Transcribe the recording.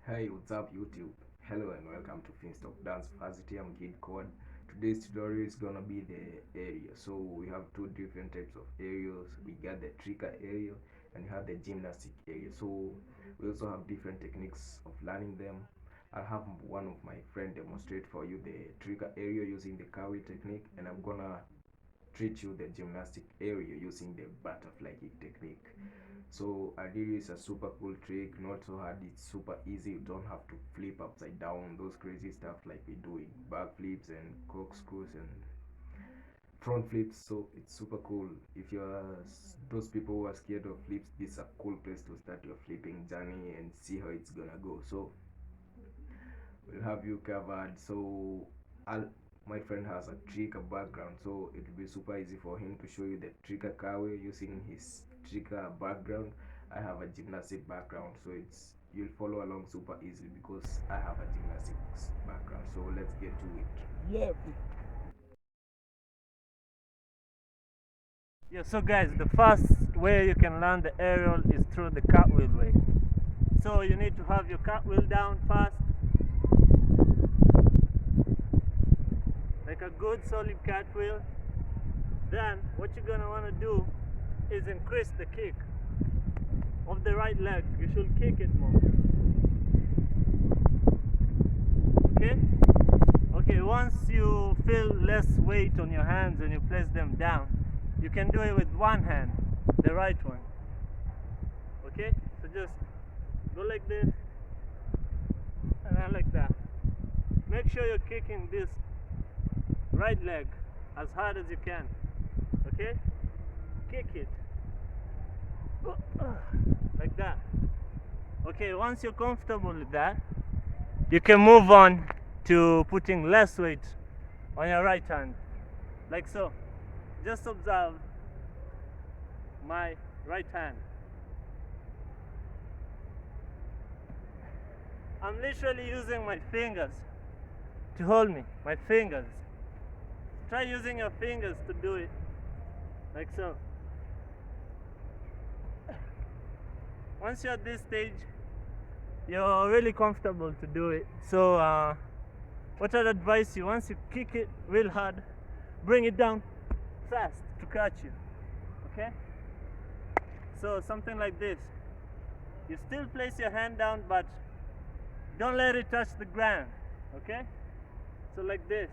Hey, what's up YouTube? Hello and welcome to finstockevarsity. I'm Kid Code. Today's tutorial is gonna be the area. So we have two different types of areas. We got the trigger area and we have the gymnastic area. So we also have different techniques of learning them. I'll have one of my friend demonstrate for you the trigger area using the curly technique, and I'm gonna treat you the gymnastic area using the butterfly kick technique. So Adiri is a super cool trick, not so hard, it's super easy. You don't have to flip upside down, those crazy stuff like we do in back flips and corkscrews and front flips. So it's super cool. If you're those people who are scared of flips, this is a cool place to start your flipping journey and see how it's gonna go. So we'll have you covered. So I'll my friend has a trigger background, so it will be super easy for him to show you the trigger carway using his trigger background. I have a gymnastic background, so it's you'll follow along super easily because I have a gymnastics background. So let's get to it. Yeah, so guys, the first way you can learn the aerial is through the cartwheel way. So you need to have your cartwheel down first, like a good solid cartwheel. Then what you're gonna wanna do is increase the kick of the right leg. You should kick it more. Okay, once you feel less weight on your hands and you place them down, you can do it with one hand, the right one. Okay, so just go like this and then like that. Make sure you're kicking this right leg as hard as you can. Okay, kick it like that. Okay, once you're comfortable with that, you can move on to putting less weight on your right hand, like so. Just observe my right hand. I'm literally using my fingers to hold me, my fingers. Try using your fingers to do it, like so. Once you're at this stage, you're really comfortable to do it. So what I'd advise you, once you kick it real hard, bring it down fast to catch you. Okay, so something like this. You still place your hand down, but don't let it touch the ground. Okay, so like this.